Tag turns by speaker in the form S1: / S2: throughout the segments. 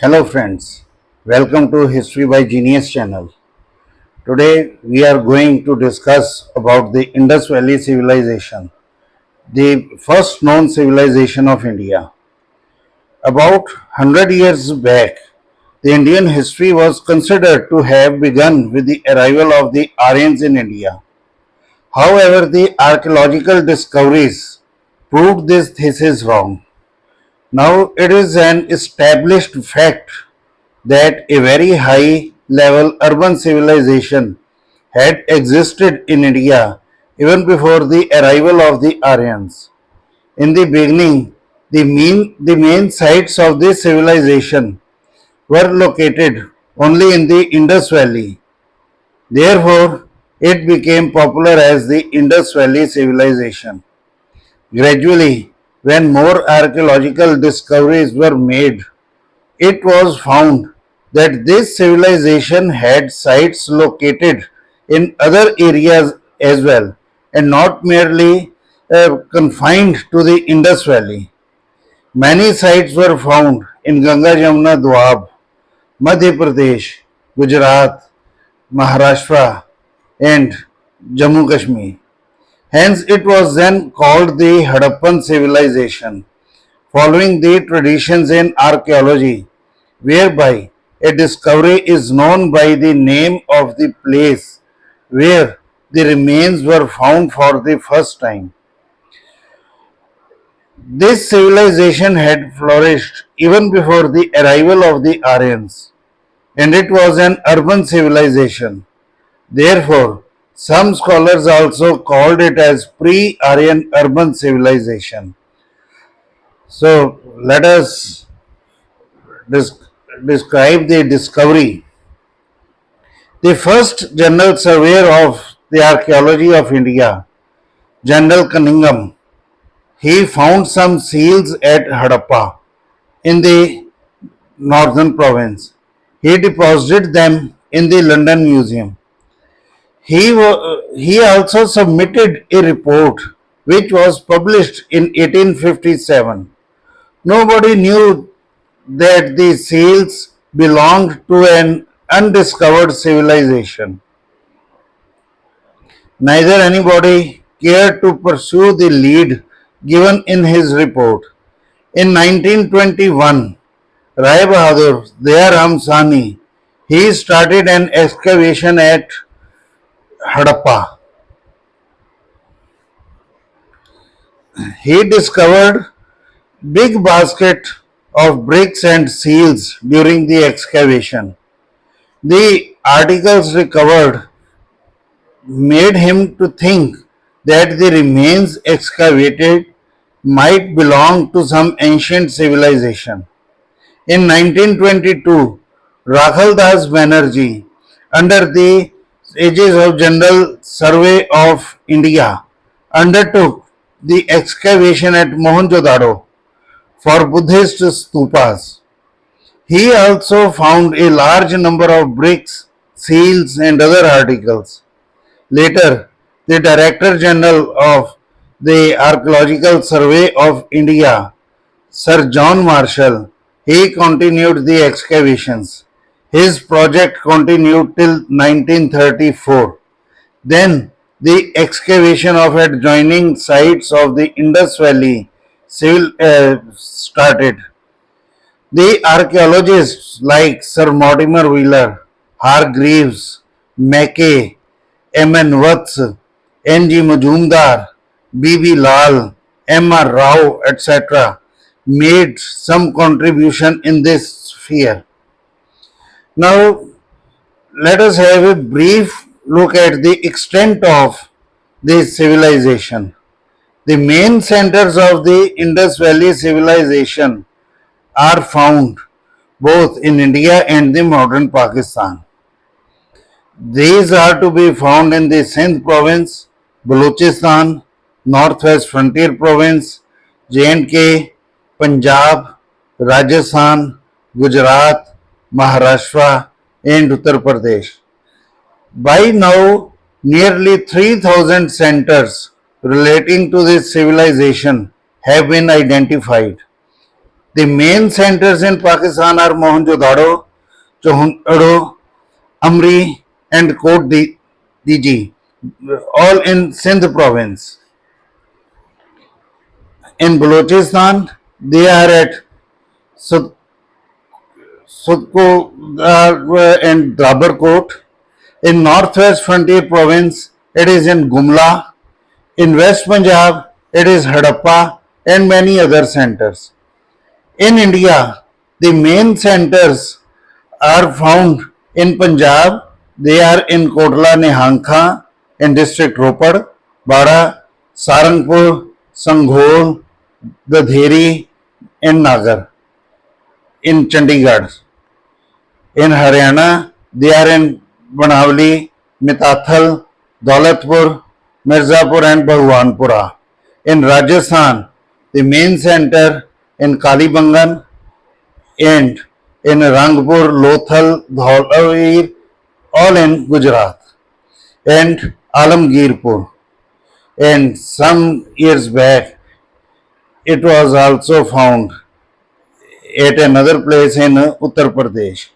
S1: Hello friends, welcome to History by Genius channel. Today we are going to discuss about the Indus Valley civilization, the first known civilization of India. About 100 years back, the Indian history was considered to have begun with the arrival of the Aryans in India. However, the archaeological discoveries proved this thesis wrong. Now it is an established fact that a very high level urban civilization had existed in India even before the arrival of the Aryans. In the beginning, the main sites of this civilization were located only in the Indus Valley. Therefore, it became popular as the Indus Valley civilization. Gradually, when more archaeological discoveries were made, it was found that this civilization had sites located in other areas as well and not merely confined to the Indus Valley. Many sites were found in Ganga Jamuna Doab, Madhya Pradesh, Gujarat, Maharashtra, and Jammu Kashmir. Hence, it was then called the Harappan civilization, following the traditions in archaeology whereby a discovery is known by the name of the place where the remains were found for the first time. This civilization had flourished even before the arrival of the Aryans, and it was an urban civilization. Therefore, some scholars also called it as pre-Aryan urban civilization. So, let us dis- describe the discovery. The first general surveyor of the archaeology of India, General Cunningham, he found some seals at Harappa in the northern province. He deposited them in the London Museum. He also submitted a report which was published in 1857. Nobody knew that the seals belonged to an undiscovered civilization. Neither anybody cared to pursue the lead given in his report. In 1921, Rai Bahadur Dayaram Sani, he started an excavation at Hadappa. He discovered big basket of bricks and seals during the excavation. The articles recovered made him to think that the remains excavated might belong to some ancient civilization. In 1922, Rakhal Das Banerjee, under the aegis of General Survey of India, undertook the excavation at Mohenjo-daro for Buddhist stupas. He also found a large number of bricks, seals, and other articles. Later, the Director General of the Archaeological Survey of India, Sir John Marshall, he continued the excavations. His project continued till 1934. Then, the excavation of adjoining sites of the Indus Valley started. The archaeologists like Sir Mortimer Wheeler, Hargreaves, Mackay, M.N. Vats, N.G. Majumdar, B.B. Lal, M.R. Rao, etc. made some contribution in this sphere. Now, let us have a brief look at the extent of this civilization. The main centers of the Indus Valley civilization are found both in India and the modern Pakistan. These are to be found in the Sindh province, Balochistan, Northwest Frontier province, J&K, Punjab, Rajasthan, Gujarat, Maharashtra, and Uttar Pradesh. By now, nearly 3,000 centers relating to this civilization have been identified. The main centers in Pakistan are Mohenjo-daro, Johor, Amri, and Kot Diji, all in Sindh province. In Balochistan, they are at Sudko and Dabarkot. In Northwest Frontier Province, it is in Gumla. In West Punjab, it is Hadappa and many other centers. In India, the main centers are found in Punjab. They are in Kotla Nehankha in district Ropar, Bada, Sarangpur, Sanghol, Dadheri and Nagar in Chandigarh. In Haryana, they are in Banavali, Mitathal, Daulatpur, Mirzapur and Bhagwanpura. In Rajasthan, the main center in Kalibangan and in Rangpur, Lothal, Dholavir, all in Gujarat, and Alamgirpur. And some years back, it was also found at another place in Uttar Pradesh.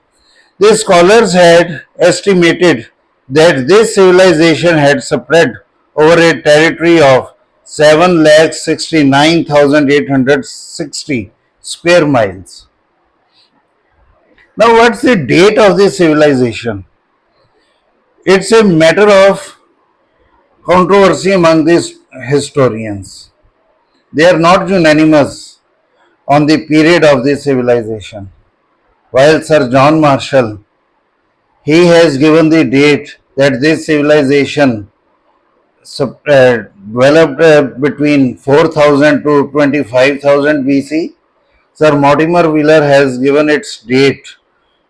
S1: The scholars had estimated that this civilization had spread over a territory of 7,69,860 square miles. Now, what's the date of this civilization? It's a matter of controversy among these historians. They are not unanimous on the period of this civilization. While Sir John Marshall, he has given the date that this civilization developed between 4000 to 25,000 BC. Sir Mortimer Wheeler has given its date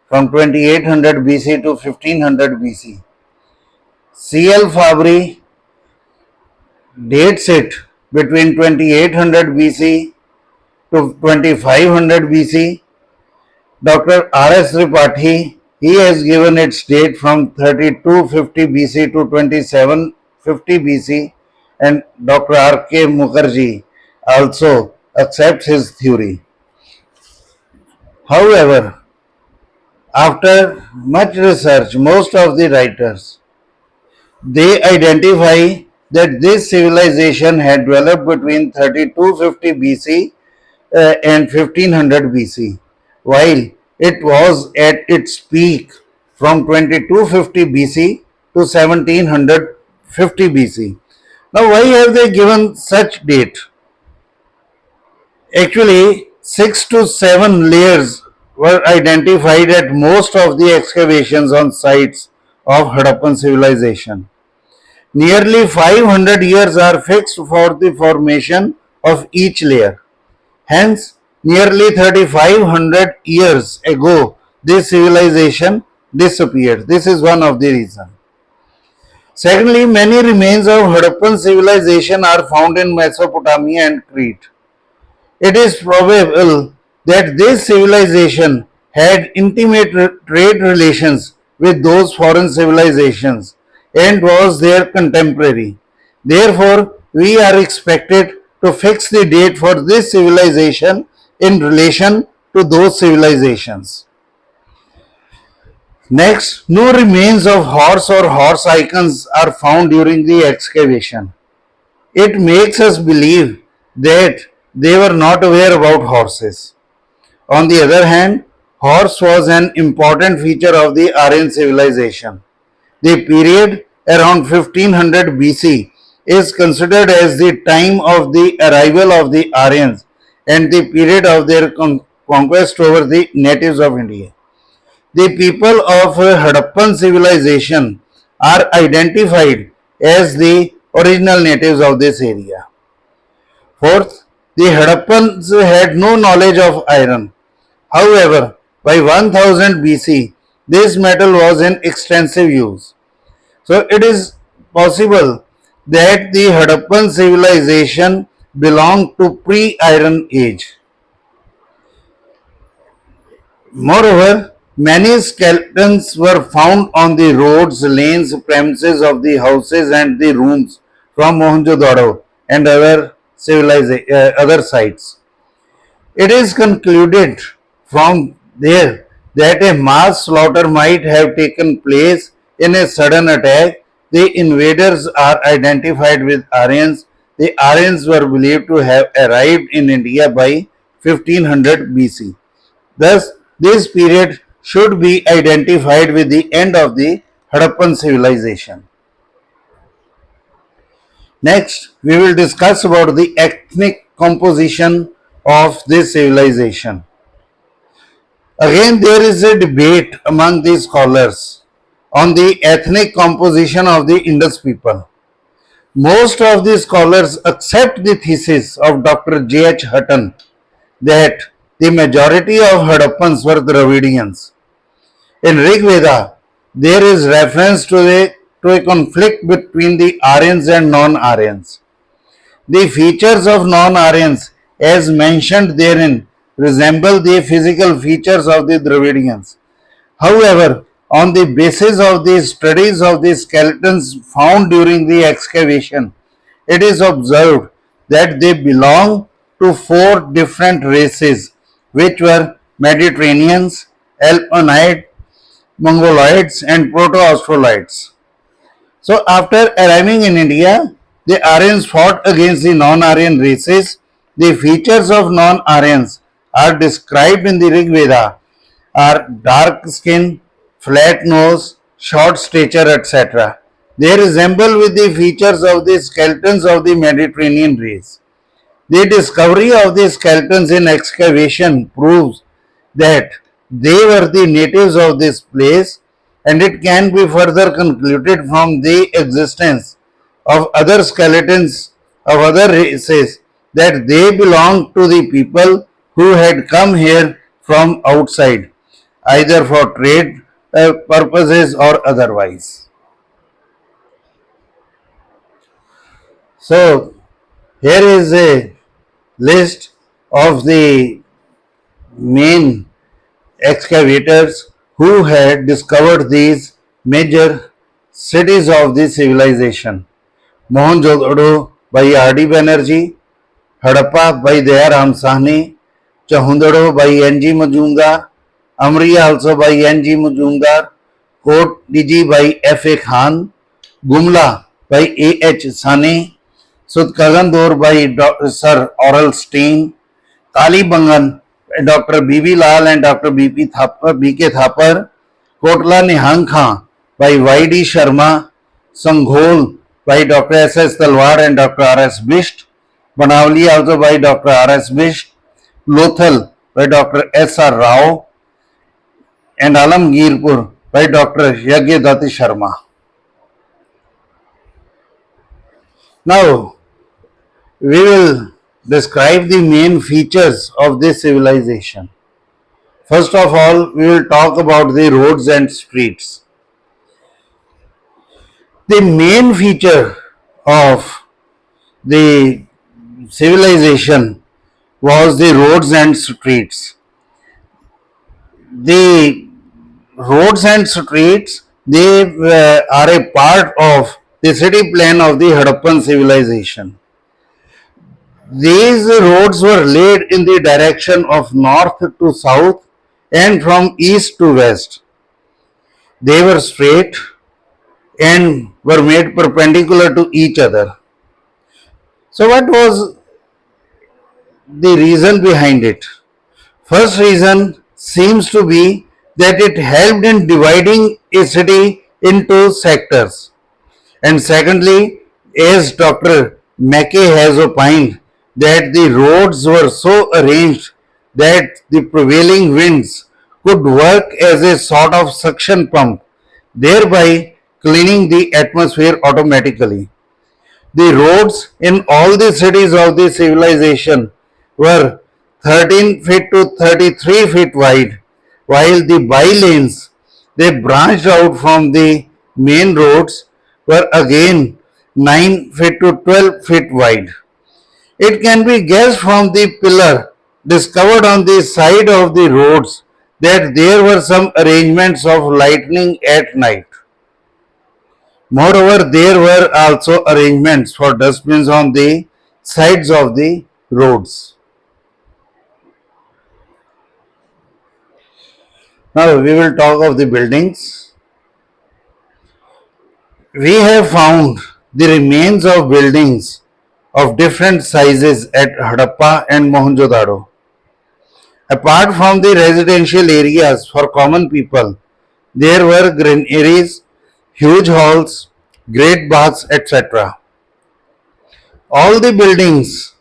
S1: from 2800 BC to 1500 BC. C.L. Fabry dates it between 2800 BC to 2500 BC. Dr. R.S. Tripathi, he has given its date from 3250 BC to 2750 BC, and Dr. R.K. Mukherjee also accepts his theory. However, after much research, most of the writers, they identify that this civilization had developed between 3250 BC and 1500 BC, while it was at its peak from 2250 BC to 1750 BC. Now, why have they given such date? Actually, 6 to 7 layers were identified at most of the excavations on sites of Harappan civilization. Nearly 500 years are fixed for the formation of each layer. Hence, nearly 3500 years ago, this civilization disappeared. This is one of the reasons. Secondly, many remains of Harappan civilization are found in Mesopotamia and Crete. It is probable that this civilization had intimate trade relations with those foreign civilizations and was their contemporary. Therefore, we are expected to fix the date for this civilization in relation to those civilizations. Next, no remains of horse or horse icons are found during the excavation. It makes us believe that they were not aware about horses. On the other hand, horse was an important feature of the Aryan civilization. The period around 1500 BC is considered as the time of the arrival of the Aryans and the period of their conquest over the natives of India. The people of Harappan civilization are identified as the original natives of this area. Fourth, the Hadappans had no knowledge of iron. However, by 1000 BC, this metal was in extensive use. So it is possible that the Harappan civilization belonged to pre-iron age. Moreover, many skeletons were found on the roads, lanes, premises of the houses and the rooms from Mohenjo-daro and other sites. It is concluded from there that a mass slaughter might have taken place in a sudden attack. The invaders are identified with Aryans. The Aryans were believed to have arrived in India by 1500 BC. Thus, this period should be identified with the end of the Harappan civilization. Next, we will discuss about the ethnic composition of this civilization. Again, there is a debate among these scholars on the ethnic composition of the Indus people. Most of the scholars accept the thesis of Dr. J. H. Hutton that the majority of Hadappans were Dravidians. In Rig Veda, there is reference to a conflict between the Aryans and non-Aryans. The features of non-Aryans, as mentioned therein, resemble the physical features of the Dravidians. However, on the basis of the studies of the skeletons found during the excavation, it is observed that they belong to four different races, which were Mediterraneans, Alpinid, Mongoloids, and Proto-Australoids. So, after arriving in India, the Aryans fought against the non-Aryan races. The features of non-Aryans are described in the Rig Veda are dark skin, flat nose, short stature, etc. They resemble with the features of the skeletons of the Mediterranean race. The discovery of the skeletons in excavation proves that they were the natives of this place, and it can be further concluded from the existence of other skeletons of other races that they belonged to the people who had come here from outside, either for trade purposes or otherwise. So, here is a list of the main excavators who had discovered these major cities of the civilization. Mohenjo-daro by R.D. Banerjee, Harappa by Dayaram Sahni, Chahundaro by N.G. Majumdar, Amriya also by N.G. Majumdar, Kot Diji by F.A. Khan, Gumla by A.H. Sane, Sudkagandor by Sir Oral Stein, Kalibangan by Dr. B.B. Lal and Dr. B.K. Thapar, Kotla Nihang Khan by Y.D. Sharma, Sanghol by Dr. S.S. Talwar and Dr. R.S. Bisht, Banavali also by Dr. R.S. Bisht, Lothal by Dr. S.R. Rao, and Alamgirpur by Dr. Yagyadati Sharma. Now, we will describe the main features of this civilization. First of all, we will talk about the roads and streets. The main feature of the civilization was the roads and streets. The roads and streets, they are a part of the city plan of the Harappan civilization. These roads were laid in the direction of north to south and from east to west. They were straight and were made perpendicular to each other. So, what was the reason behind it? First reason seems to be that it helped in dividing a city into sectors. And secondly, as Dr. Mackay has opined, that the roads were so arranged that the prevailing winds could work as a sort of suction pump, thereby cleaning the atmosphere automatically. The roads in all the cities of the civilization were 13 feet to 33 feet wide, while the by-lanes, they branched out from the main roads, were again 9 feet to 12 feet wide. It can be guessed from the pillar discovered on the side of the roads that there were some arrangements of lightning at night. Moreover, there were also arrangements for dustbins on the sides of the roads. Now we will talk of the buildings. We have found the remains of buildings of different sizes at Harappa and Mohenjo-daro. Apart from the residential areas for common people, there were granaries, huge halls, great baths, etc. All the buildings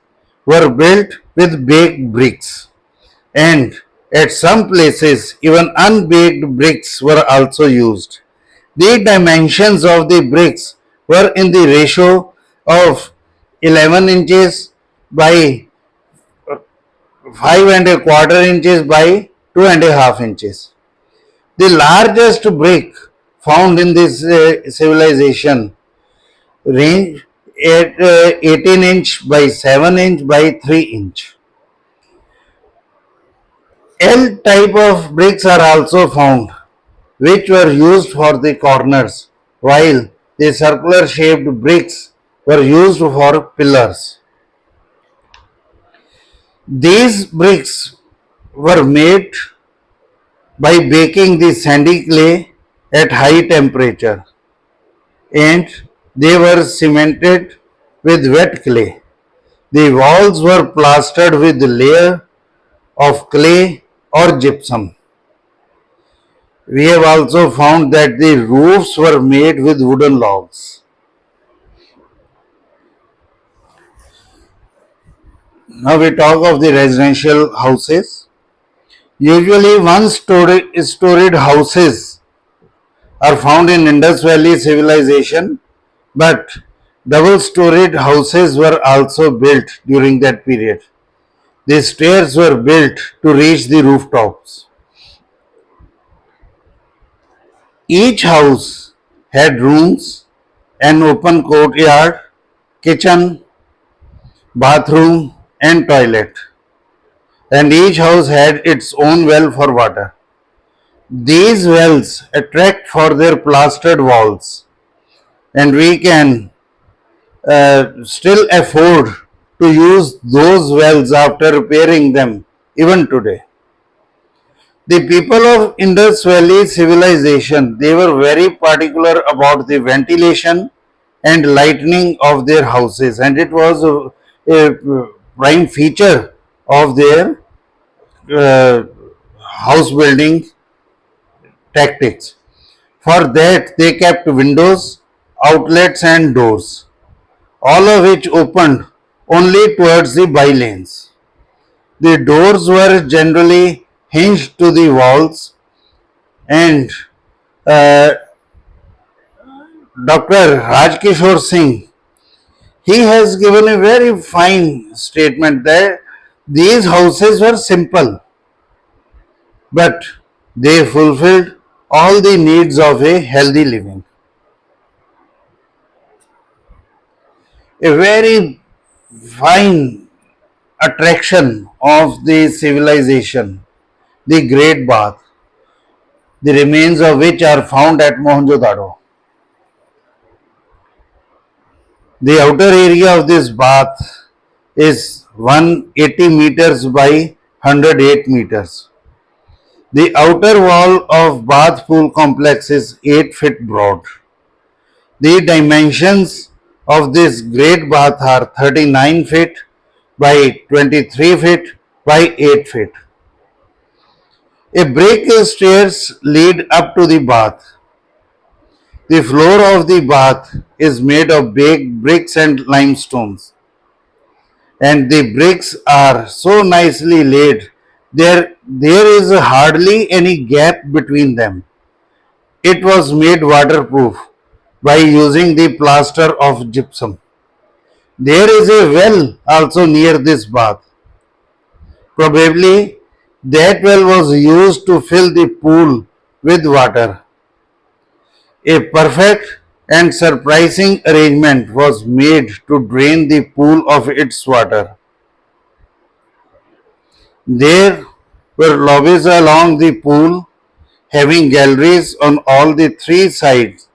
S1: were built with baked bricks, and at some places even unbaked bricks were also used. The dimensions of the bricks were in the ratio of 11 inches by 5 and a quarter inches by 2.5 inches. The largest brick found in this civilization range at 18 inch by 7 inch by 3 inch. L type of bricks are also found, which were used for the corners, while the circular shaped bricks were used for pillars. These bricks were made by baking the sandy clay at high temperature, and they were cemented with wet clay. The walls were plastered with a layer of clay or gypsum. We have also found that the roofs were made with wooden logs. Now we talk of the residential houses. Usually one-storied houses are found in Indus Valley civilization, but double-storied houses were also built during that period. The stairs were built to reach the rooftops. Each house had rooms, an open courtyard, kitchen, bathroom, and toilet, and each house had its own well for water. These wells attract for their plastered walls, and we can still afford to use those wells after repairing them even today. The people of Indus Valley civilization, they were very particular about the ventilation and lighting of their houses, and it was a prime feature of their uh, house building tactics. For that, they kept windows, outlets, and doors, all of which opened only towards the by lanes. The doors were generally hinged to the walls, and uh, Dr. Rajkishore Singh, he has given a very fine statement that these houses were simple, but they fulfilled all the needs of a healthy living. A very fine attraction of the civilization, the Great Bath, the remains of which are found at Mohenjo-daro. The outer area of this bath is 180 meters by 108 meters. The outer wall of bath pool complex is 8 feet broad. The dimensions of this great bath are 39 feet by 23 feet by 8 feet. A brick stairs lead up to the bath. The floor of the bath is made of baked bricks and limestones, and the bricks are so nicely laid there is hardly any gap between them. It was made waterproof by using the plaster of gypsum. There is a well also near this bath. Probably that well was used to fill the pool with water. A perfect and surprising arrangement was made to drain the pool of its water. There were lobbies along the pool, having galleries on all the three sides,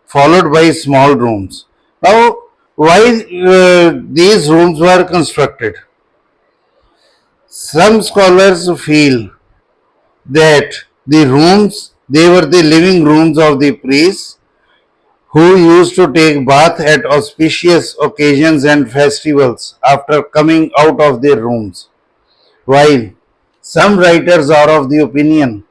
S1: followed by small rooms. Now, why these rooms were constructed? Some scholars feel that The rooms, they were the living rooms of the priests who used to take bath at auspicious occasions and festivals after coming out of their rooms. While some writers are of the opinion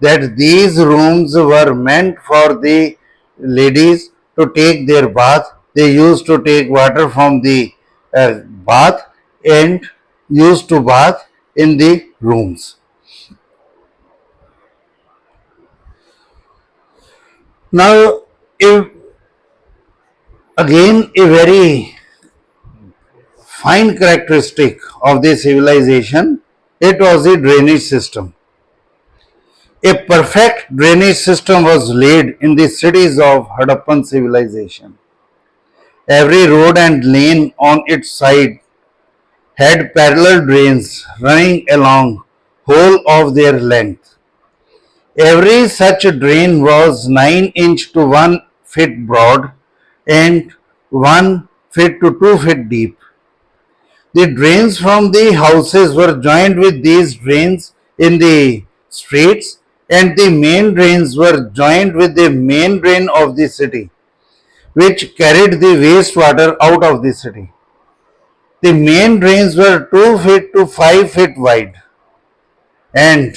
S1: that these rooms were meant for the ladies to take their bath, they used to take water from the bath and used to bath in the rooms. Now, if again a very fine characteristic of the civilization, it was the drainage system. A perfect drainage system was laid in the cities of Harappan civilization. Every road and lane on its side had parallel drains running along whole of their length. Every such drain was 9 inch to 1 foot broad and 1 foot to 2 feet deep. The drains from the houses were joined with these drains in the streets, and the main drains were joined with the main drain of the city, which carried the wastewater out of the city. The main drains were 2 feet to 5 feet wide, and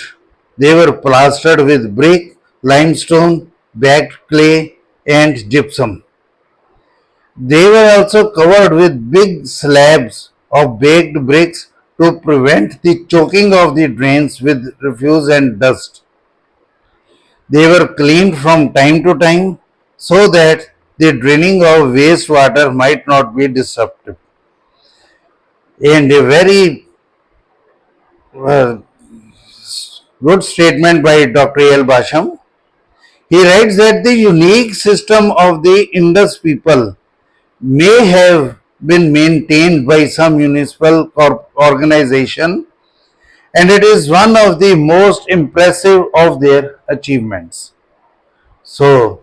S1: they were plastered with brick, limestone, bagged clay, and gypsum. They were also covered with big slabs of baked bricks to prevent the choking of the drains with refuse and dust. They were cleaned from time to time so that the draining of wastewater might not be disrupted. And a very uh, good statement by Dr. L. Basham. He writes that the unique system of the Indus people may have been maintained by some municipal organization, and it is one of the most impressive of their achievements. So,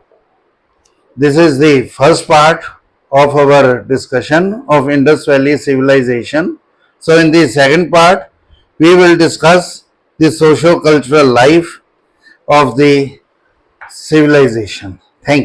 S1: this is the first part of our discussion of Indus Valley civilization. So, in the second part, we will discuss the socio-cultural life of the civilization. Thank you.